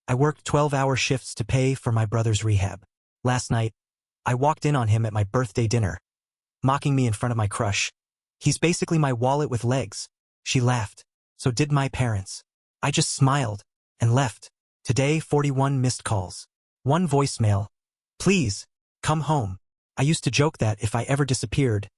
I worked 12-hour shifts to pay for my brother's rehab. Last night, I walked in on him at my birthday dinner, mocking me in front of my crush. He's basically my wallet with legs. She laughed. So did my parents. I just smiled and left. Today, 41 missed calls. One voicemail. Please, come home. I used to joke that if I ever disappeared,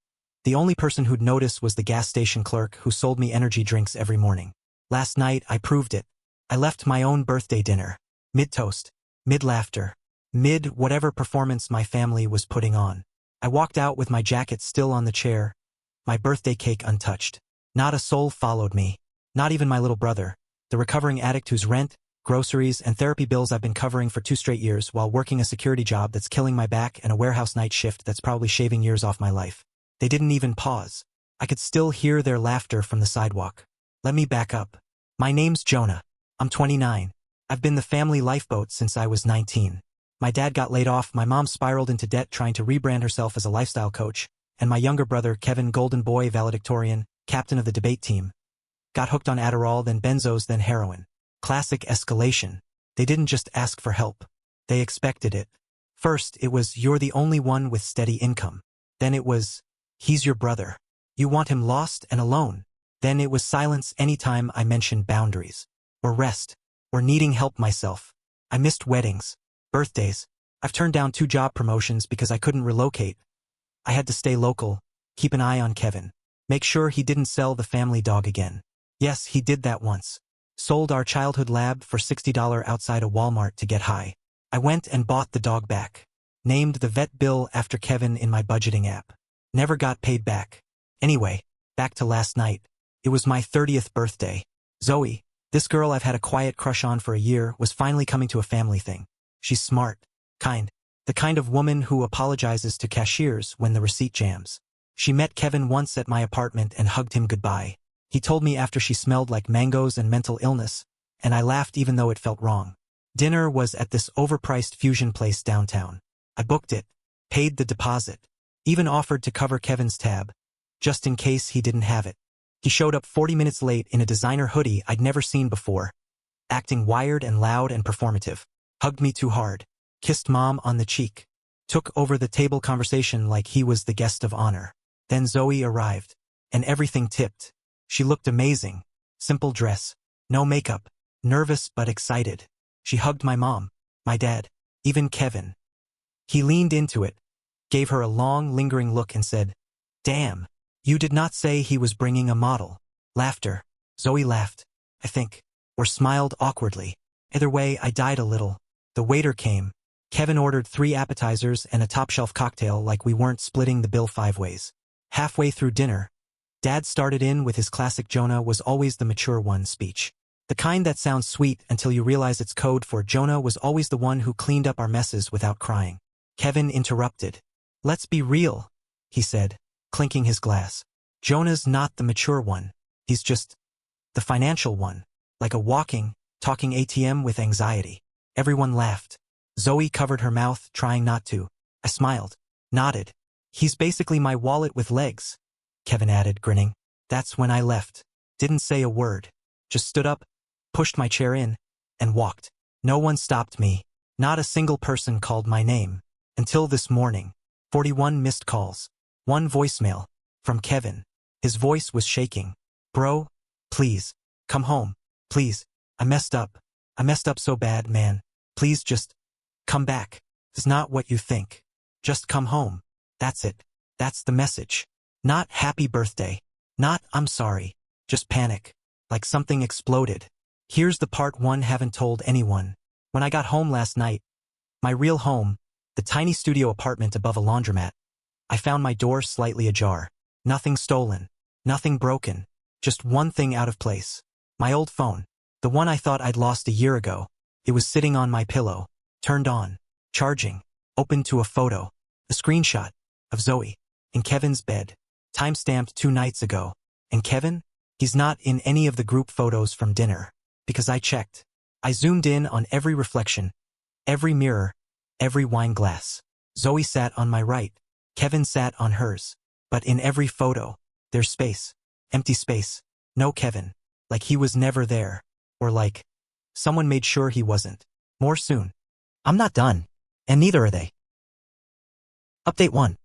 the only person who'd notice was the gas station clerk who sold me energy drinks every morning. Last night, I proved it. I left my own birthday dinner. Mid-toast. Mid-laughter. Mid-whatever performance my family was putting on. I walked out with my jacket still on the chair, my birthday cake untouched. Not a soul followed me. Not even my little brother, the recovering addict whose rent, groceries, and therapy bills I've been covering for 2 straight years while working a security job that's killing my back and a warehouse night shift that's probably shaving years off my life. They didn't even pause. I could still hear their laughter from the sidewalk. Let me back up. My name's Jonah. I'm 29. I've been the family lifeboat since I was 19. My dad got laid off, my mom spiraled into debt trying to rebrand herself as a lifestyle coach, and my younger brother, Kevin Golden Boy valedictorian, captain of the debate team, got hooked on Adderall, then benzos, then heroin. Classic escalation. They didn't just ask for help. They expected it. First, it was, you're the only one with steady income. Then it was, he's your brother. You want him lost and alone. Then it was silence anytime I mentioned boundaries, or rest, or needing help myself. I missed weddings, birthdays. I've turned down 2 job promotions because I couldn't relocate. I had to stay local, keep an eye on Kevin, make sure he didn't sell the family dog again. Yes, he did that once. Sold our childhood lab for $60 outside a Walmart to get high. I went and bought the dog back. Named the vet bill after Kevin in my budgeting app. Never got paid back. Anyway, back to last night. It was my 30th birthday. Zoe, this girl I've had a quiet crush on for a year, was finally coming to a family thing. She's smart, kind, the kind of woman who apologizes to cashiers when the receipt jams. She met Kevin once at my apartment and hugged him goodbye. He told me after she smelled like mangoes and mental illness, and I laughed even though it felt wrong. Dinner was at this overpriced fusion place downtown. I booked it, paid the deposit, even offered to cover Kevin's tab, just in case he didn't have it. He showed up 40 minutes late in a designer hoodie I'd never seen before, acting wired and loud and performative. Hugged me too hard, kissed Mom on the cheek, took over the table conversation like he was the guest of honor. Then Zoe arrived, and everything tipped. She looked amazing. Simple dress, no makeup, nervous but excited. She hugged my mom, my dad, even Kevin. He leaned into it, gave her a long, lingering look and said, "Damn, you did not say he was bringing a model." Laughter. Zoe laughed, I think, or smiled awkwardly. Either way, I died a little. The waiter came. Kevin ordered 3 appetizers and a top-shelf cocktail like we weren't splitting the bill 5 ways. Halfway through dinner, Dad started in with his classic Jonah was always the mature one speech. The kind that sounds sweet until you realize it's code for Jonah was always the one who cleaned up our messes without crying. Kevin interrupted. "Let's be real," he said, clinking his glass. "Jonah's not the mature one. He's just the financial one, like a walking, talking ATM with anxiety." Everyone laughed. Zoe covered her mouth, trying not to. I smiled, nodded. "He's basically my wallet with legs," Kevin added, grinning. That's when I left. Didn't say a word. Just stood up, pushed my chair in, and walked. No one stopped me. Not a single person called my name. Until this morning. 41 missed calls. 1 voicemail. From Kevin. His voice was shaking. "Bro, please, come home. Please. I messed up. I messed up so bad, man. Please just come back. It's not what you think. Just come home. That's it. That's the message. Not happy birthday. Not I'm sorry. Just panic. Like something exploded. Here's the part 1 haven't told anyone. When I got home last night, my real home, the tiny studio apartment above a laundromat, I found my door slightly ajar. Nothing stolen. Nothing broken. Just one thing out of place. My old phone. The one I thought I'd lost a year ago. It was sitting on my pillow. Turned on. Charging. Open to a photo. A screenshot. Of Zoe. In Kevin's bed. Timestamped 2 nights ago. And Kevin? He's not in any of the group photos from dinner. Because I checked. I zoomed in on every reflection. Every mirror. Every wine glass. Zoe sat on my right. Kevin sat on hers. But in every photo, there's space. Empty space. No Kevin. Like he was never there. Or like, someone made sure he wasn't. More soon. I'm not done. And neither are they. Update 1.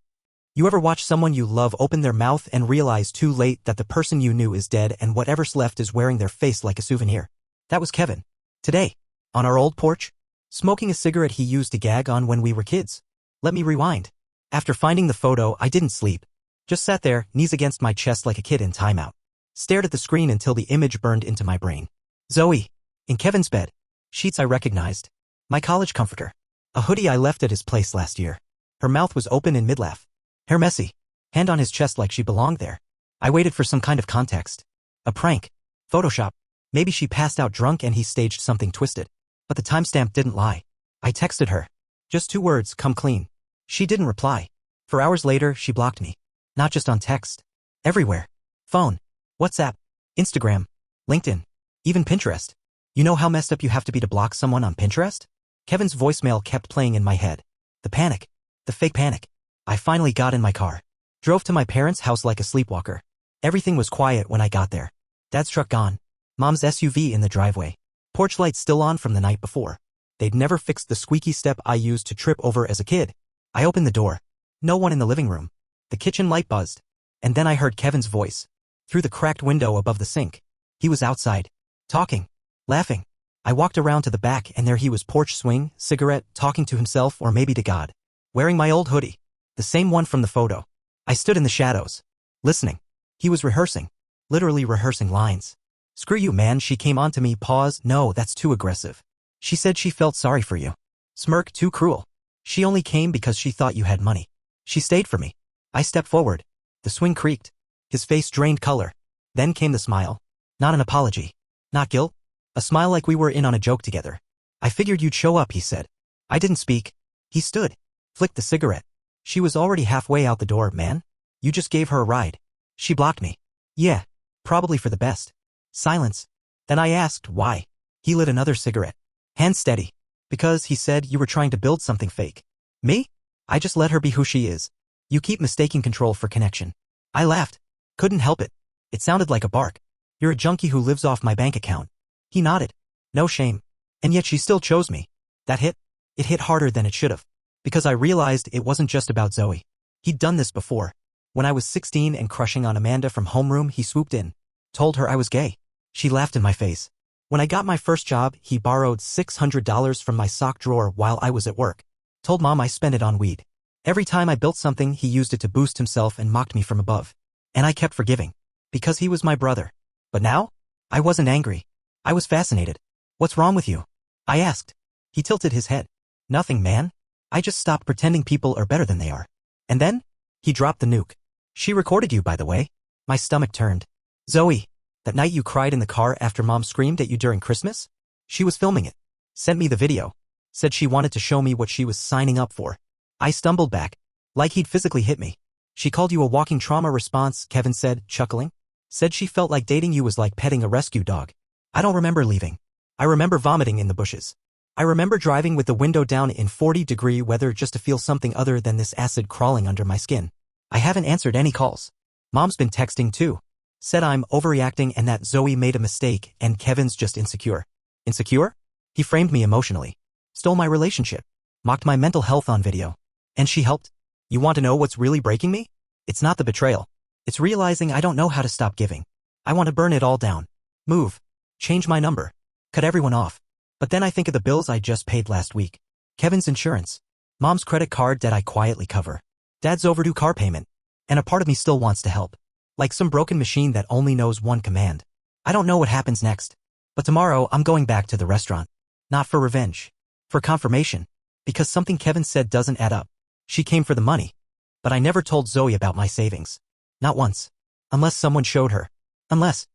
You ever watch someone you love open their mouth and realize too late that the person you knew is dead and whatever's left is wearing their face like a souvenir? That was Kevin. Today, on our old porch, smoking a cigarette he used to gag on when we were kids. Let me rewind. After finding the photo, I didn't sleep. Just sat there, knees against my chest like a kid in timeout. Stared at the screen until the image burned into my brain. Zoe. In Kevin's bed. Sheets I recognized. My college comforter. A hoodie I left at his place last year. Her mouth was open in mid-laugh. Hair messy. Hand on his chest like she belonged there. I waited for some kind of context. A prank. Photoshop. Maybe she passed out drunk and he staged something twisted. But the timestamp didn't lie. I texted her. Just 2 words, come clean. She didn't reply. For hours later, she blocked me. Not just on text. Everywhere. Phone. WhatsApp. Instagram. LinkedIn. Even Pinterest. You know how messed up you have to be to block someone on Pinterest? Kevin's voicemail kept playing in my head. The panic. The fake panic. I finally got in my car. Drove to my parents' house like a sleepwalker. Everything was quiet when I got there. Dad's truck gone. Mom's SUV in the driveway. Porch lights still on from the night before. They'd never fixed the squeaky step I used to trip over as a kid. I opened the door. No one in the living room. The kitchen light buzzed. And then I heard Kevin's voice. Through the cracked window above the sink. He was outside. Talking. Laughing. I walked around to the back and there he was, porch swing, cigarette, talking to himself or maybe to God. Wearing my old hoodie. The same one from the photo. I stood in the shadows. Listening. He was rehearsing. Literally rehearsing lines. Screw you, man, she came on to me. Pause. No, that's too aggressive. She said she felt sorry for you. Smirk. Too cruel. She only came because she thought you had money. She stayed for me. I stepped forward. The swing creaked. His face drained color. Then came the smile. Not an apology. Not guilt. A smile like we were in on a joke together. I figured you'd show up, he said. I didn't speak. He stood. Flicked the cigarette. She was already halfway out the door, man. You just gave her a ride. She blocked me. Yeah. Probably for the best. Silence. Then I asked why. He lit another cigarette. Hand steady. Because, he said, you were trying to build something fake. Me? I just let her be who she is. You keep mistaking control for connection. I laughed. Couldn't help it. It sounded like a bark. You're a junkie who lives off my bank account. He nodded. No shame. And yet she still chose me. That hit? It hit harder than it should have. Because I realized it wasn't just about Zoe. He'd done this before. When I was 16 and crushing on Amanda from homeroom, he swooped in. Told her I was gay. She laughed in my face. When I got my first job, he borrowed $600 from my sock drawer while I was at work. Told Mom I spent it on weed. Every time I built something, he used it to boost himself and mocked me from above. And I kept forgiving. Because he was my brother. But now? I wasn't angry. I was fascinated. What's wrong with you? I asked. He tilted his head. Nothing, man. I just stopped pretending people are better than they are. And then? He dropped the nuke. She recorded you, by the way. My stomach turned. Zoe, that night you cried in the car after Mom screamed at you during Christmas? She was filming it. Sent me the video. Said she wanted to show me what she was signing up for. I stumbled back. Like he'd physically hit me. She called you a walking trauma response, Kevin said, chuckling. Said she felt like dating you was like petting a rescue dog. I don't remember leaving. I remember vomiting in the bushes. I remember driving with the window down in 40-degree weather just to feel something other than this acid crawling under my skin. I haven't answered any calls. Mom's been texting too. Said I'm overreacting and that Zoe made a mistake and Kevin's just insecure. Insecure? He framed me emotionally. Stole my relationship. Mocked my mental health on video. And she helped. You want to know what's really breaking me? It's not the betrayal. It's realizing I don't know how to stop giving. I want to burn it all down. Move. Change my number. Cut everyone off. But then I think of the bills I just paid last week. Kevin's insurance. Mom's credit card debt I quietly cover. Dad's overdue car payment. And a part of me still wants to help. Like some broken machine that only knows one command. I don't know what happens next. But tomorrow I'm going back to the restaurant. Not for revenge. For confirmation. Because something Kevin said doesn't add up. She came for the money. But I never told Zoe about my savings. Not once. Unless someone showed her. Unless.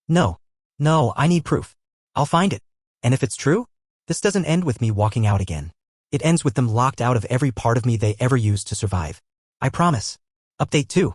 No. No, I need proof. I'll find it. And if it's true, this doesn't end with me walking out again. It ends with them locked out of every part of me they ever used to survive. I promise. Update 2.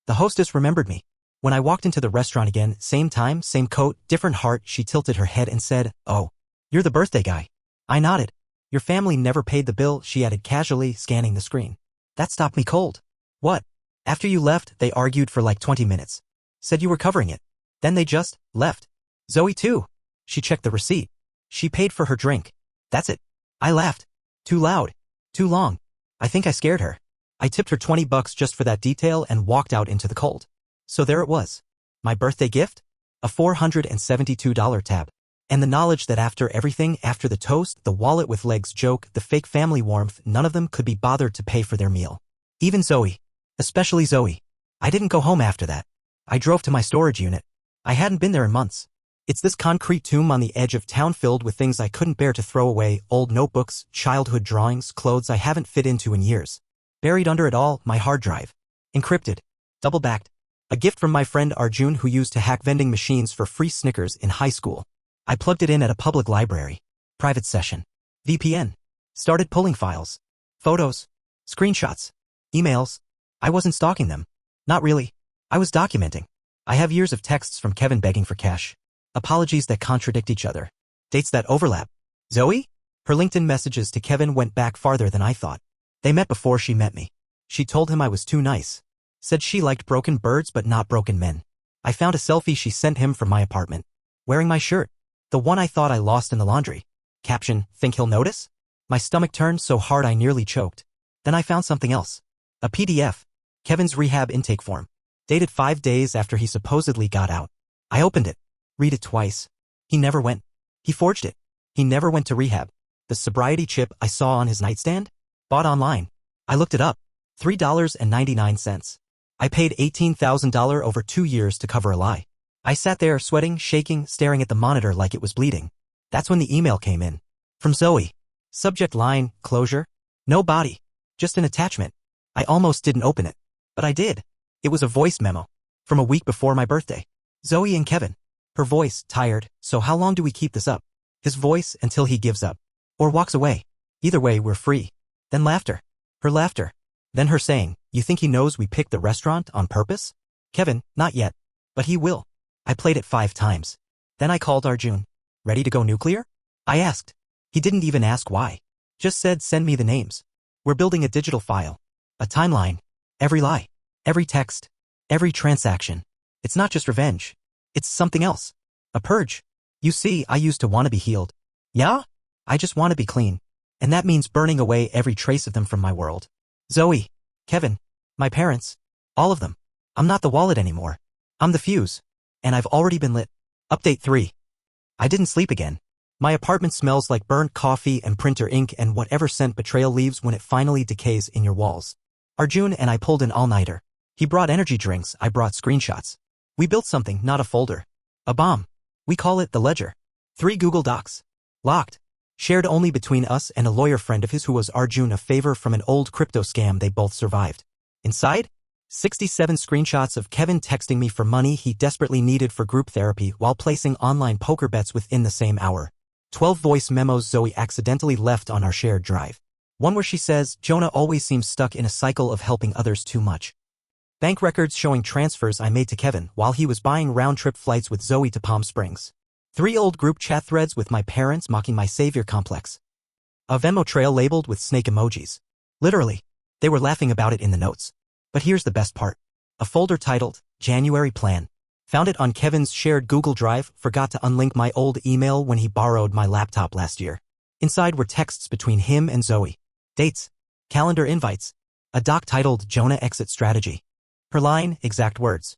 The hostess remembered me. When I walked into the restaurant again, same time, same coat, different heart, she tilted her head and said, "Oh, you're the birthday guy." I nodded. Your family never paid the bill, she added casually, scanning the screen. That stopped me cold. What? After you left, they argued for like 20 minutes. Said you were covering it. Then they just left. Zoe too. She checked the receipt. She paid for her drink. That's it. I laughed. Too loud. Too long. I think I scared her. I tipped her $20 just for that detail and walked out into the cold. So there it was. My birthday gift? A $472 tab. And the knowledge that after everything, after the toast, the wallet with legs joke, the fake family warmth, none of them could be bothered to pay for their meal. Even Zoe. Especially Zoe. I didn't go home after that. I drove to my storage unit. I hadn't been there in months. It's this concrete tomb on the edge of town filled with things I couldn't bear to throw away, old notebooks, childhood drawings, clothes I haven't fit into in years. Buried under it all, my hard drive. Encrypted. Double-backed. A gift from my friend Arjun who used to hack vending machines for free Snickers in high school. I plugged it in at a public library. Private session. VPN. Started pulling files. Photos. Screenshots. Emails. I wasn't stalking them. Not really. I was documenting. I have years of texts from Kevin begging for cash. Apologies that contradict each other. Dates that overlap. Zoe? Her LinkedIn messages to Kevin went back farther than I thought. They met before she met me. She told him I was too nice. Said she liked broken birds but not broken men. I found a selfie she sent him from my apartment. Wearing my shirt. The one I thought I lost in the laundry. Caption, think he'll notice? My stomach turned so hard I nearly choked. Then I found something else. A PDF. Kevin's rehab intake form. Dated 5 days after he supposedly got out. I opened it. Read it twice. He never went. He forged it. He never went to rehab. The sobriety chip I saw on his nightstand? Bought online. I looked it up. $3.99. I paid $18,000 over 2 years to cover a lie. I sat there sweating, shaking, staring at the monitor like it was bleeding. That's when the email came in. From Zoe. Subject line, closure. No body. Just an attachment. I almost didn't open it. But I did. It was a voice memo. From a week before my birthday. Zoe and Kevin. Her voice, tired, so how long do we keep this up? His voice, until he gives up. Or walks away. Either way, we're free. Then laughter. Her laughter. Then her saying, you think he knows we picked the restaurant on purpose? Kevin, not yet. But he will. I played it 5 times. Then I called Arjun. Ready to go nuclear? I asked. He didn't even ask why. Just said send me the names. We're building a digital file. A timeline. Every lie. Every text. Every transaction. It's not just revenge. It's something else. A purge. You see, I used to want to be healed. Yeah? I just want to be clean. And that means burning away every trace of them from my world. Zoe. Kevin. My parents. All of them. I'm not the wallet anymore. I'm the fuse. And I've already been lit. Update 3. I didn't sleep again. My apartment smells like burnt coffee and printer ink and whatever scent betrayal leaves when it finally decays in your walls. Arjun and I pulled an all-nighter. He brought energy drinks, I brought screenshots. We built something, not a folder. A bomb. We call it the ledger. 3 Google Docs. Locked. Shared only between us and a lawyer friend of his who was Arjun, a favor from an old crypto scam they both survived. Inside? 67 screenshots of Kevin texting me for money he desperately needed for group therapy while placing online poker bets within the same hour. 12 voice memos Zoe accidentally left on our shared drive. One where she says, Jonah always seems stuck in a cycle of helping others too much. Bank records showing transfers I made to Kevin while he was buying round-trip flights with Zoe to Palm Springs. 3 old group chat threads with my parents mocking my savior complex. A Venmo trail labeled with snake emojis. Literally. They were laughing about it in the notes. But here's the best part. A folder titled, January Plan. Found it on Kevin's shared Google Drive, forgot to unlink my old email when he borrowed my laptop last year. Inside were texts between him and Zoe. Dates. Calendar invites. A doc titled Jonah Exit Strategy. Her line, exact words.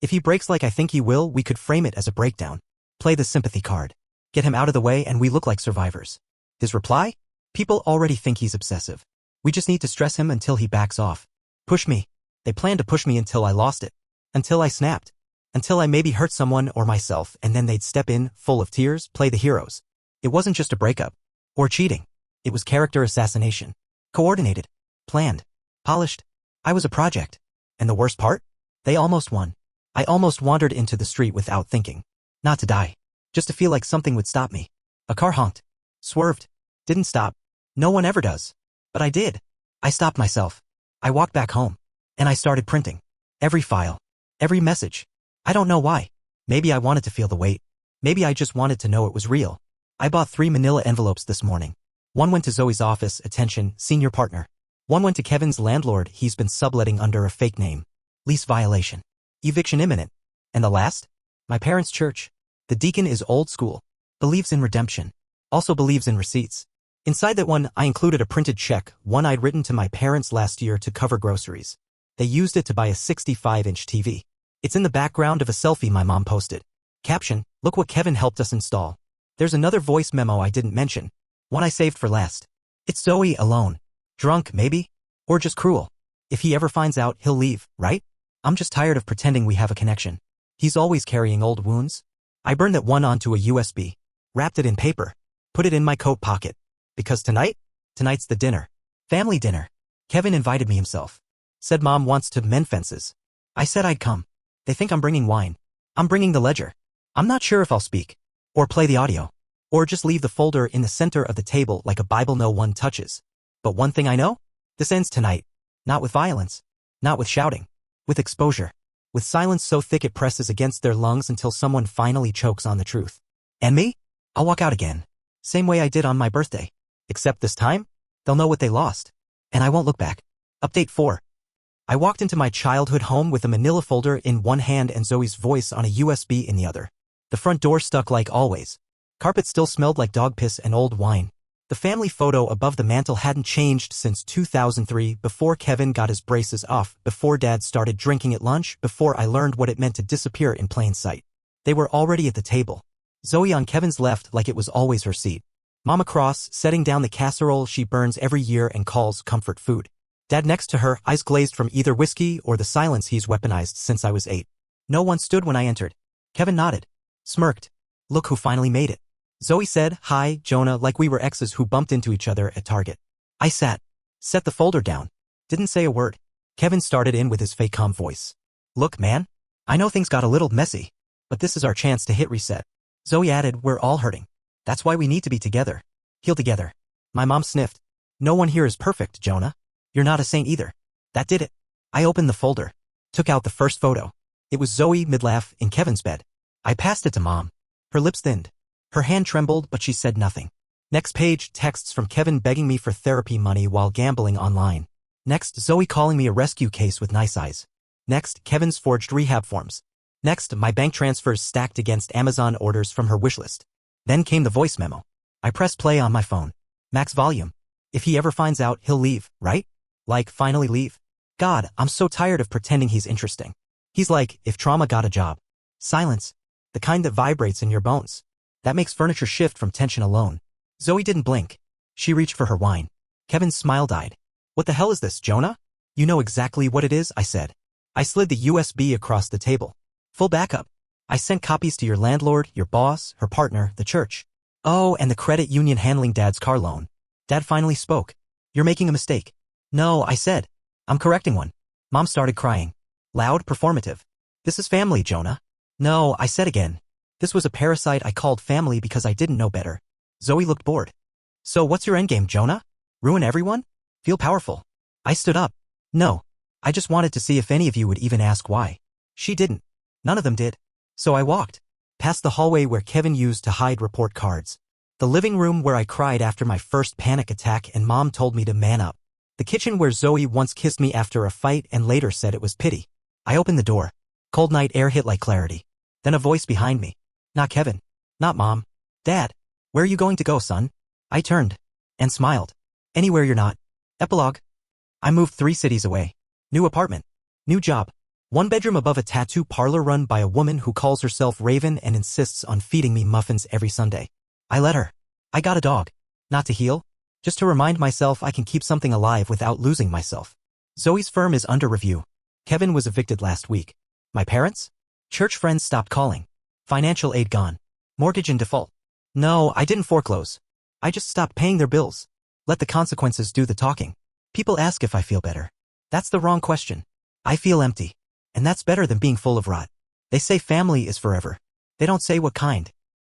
If he breaks like I think he will, we could frame it as a breakdown. Play the sympathy card. Get him out of the way and we look like survivors. His reply? People already think he's obsessive. We just need to stress him until he backs off. Push me. They planned to push me until I lost it. Until I snapped. Until I maybe hurt someone or myself and then they'd step in, full of tears, play the heroes. It wasn't just a breakup. Or cheating. It was character assassination. Coordinated. Planned. Polished. I was a project. And the worst part? They almost won. I almost wandered into the street without thinking. Not to die. Just to feel like something would stop me. A car honked. Swerved. Didn't stop. No one ever does. But I did. I stopped myself. I walked back home. And I started printing. Every file. Every message. I don't know why. Maybe I wanted to feel the weight. Maybe I just wanted to know it was real. I bought 3 manila envelopes this morning. One went to Zoe's office, attention, senior partner. One went to Kevin's landlord, he's been subletting under a fake name. Lease violation. Eviction imminent. And the last? My parents' church. The deacon is old school. Believes in redemption. Also believes in receipts. Inside that one, I included a printed check, one I'd written to my parents last year to cover groceries. They used it to buy a 65-inch TV. It's in the background of a selfie my mom posted. Caption, look what Kevin helped us install. There's another voice memo I didn't mention. One I saved for last. It's Zoe alone. Drunk, maybe? Or just cruel. If he ever finds out, he'll leave, right? I'm just tired of pretending we have a connection. He's always carrying old wounds. I burned that one onto a USB. Wrapped it in paper. Put it in my coat pocket. Because tonight's the dinner. Family dinner. Kevin invited me himself. Said mom wants to mend fences. I said I'd come. They think I'm bringing wine. I'm bringing the ledger. I'm not sure if I'll speak. Or play the audio. Or just leave the folder in the center of the table like a Bible no one touches. But one thing I know? This ends tonight. Not with violence. Not with shouting. With exposure. With silence so thick it presses against their lungs until someone finally chokes on the truth. And me? I'll walk out again. Same way I did on my birthday. Except this time, they'll know what they lost. And I won't look back. Update 4. I walked into my childhood home with a manila folder in one hand and Zoe's voice on a USB in the other. The front door stuck like always. Carpet still smelled like dog piss and old wine. The family photo above the mantel hadn't changed since 2003, before Kevin got his braces off, before Dad started drinking at lunch, before I learned what it meant to disappear in plain sight. They were already at the table. Zoe on Kevin's left like it was always her seat. Mom across, setting down the casserole she burns every year and calls comfort food. Dad next to her, eyes glazed from either whiskey or the silence he's weaponized since I was 8. No one stood when I entered. Kevin nodded. Smirked. Look who finally made it. Zoe said, hi, Jonah, like we were exes who bumped into each other at Target. I sat. Set the folder down. Didn't say a word. Kevin started in with his fake calm voice. Look, man. I know things got a little messy. But this is our chance to hit reset. Zoe added, we're all hurting. That's why we need to be together. Heal together. My mom sniffed. No one here is perfect, Jonah. You're not a saint either. That did it. I opened the folder. Took out the first photo. It was Zoe mid-laugh in Kevin's bed. I passed it to Mom. Her lips thinned. Her hand trembled, but she said nothing. Next page, texts from Kevin begging me for therapy money while gambling online. Next, Zoe calling me a rescue case with nice eyes. Next, Kevin's forged rehab forms. Next, my bank transfers stacked against Amazon orders from her wishlist. Then came the voice memo. I pressed play on my phone. Max volume. If he ever finds out, he'll leave, right? Like, finally leave. God, I'm so tired of pretending he's interesting. He's like, if trauma got a job. Silence. The kind that vibrates in your bones. That makes furniture shift from tension alone. Zoe didn't blink. She reached for her wine. Kevin smile-eyed. What the hell is this, Jonah? You know exactly what it is, I said. I slid the USB across the table. Full backup. I sent copies to your landlord, your boss, her partner, the church. Oh, and the credit union handling Dad's car loan. Dad finally spoke. You're making a mistake. No, I said. I'm correcting one. Mom started crying. Loud, performative. This is family, Jonah. No, I said again. This was a parasite I called family because I didn't know better. Zoe looked bored. So what's your endgame, Jonah? Ruin everyone? Feel powerful? I stood up. No. I just wanted to see if any of you would even ask why. She didn't. None of them did. So I walked. Past the hallway where Kevin used to hide report cards. The living room where I cried after my first panic attack and Mom told me to man up. The kitchen where Zoe once kissed me after a fight and later said it was pity. I opened the door. Cold night air hit like clarity. Then a voice behind me. Not Kevin. Not Mom. Dad. Where are you going to go, son? I turned. And smiled. Anywhere you're not. Epilogue. I moved 3 cities away. New apartment. New job. 1 bedroom above a tattoo parlor run by a woman who calls herself Raven and insists on feeding me muffins every Sunday. I let her. I got a dog. Not to heal. Just to remind myself I can keep something alive without losing myself. Zoe's firm is under review. Kevin was evicted last week. My parents? Church friends stopped calling. Financial aid gone. Mortgage in default. No, I didn't foreclose. I just stopped paying their bills. Let the consequences do the talking. People ask if I feel better. That's the wrong question. I feel empty. And that's better than being full of rot. They say family is forever. They don't say what kind.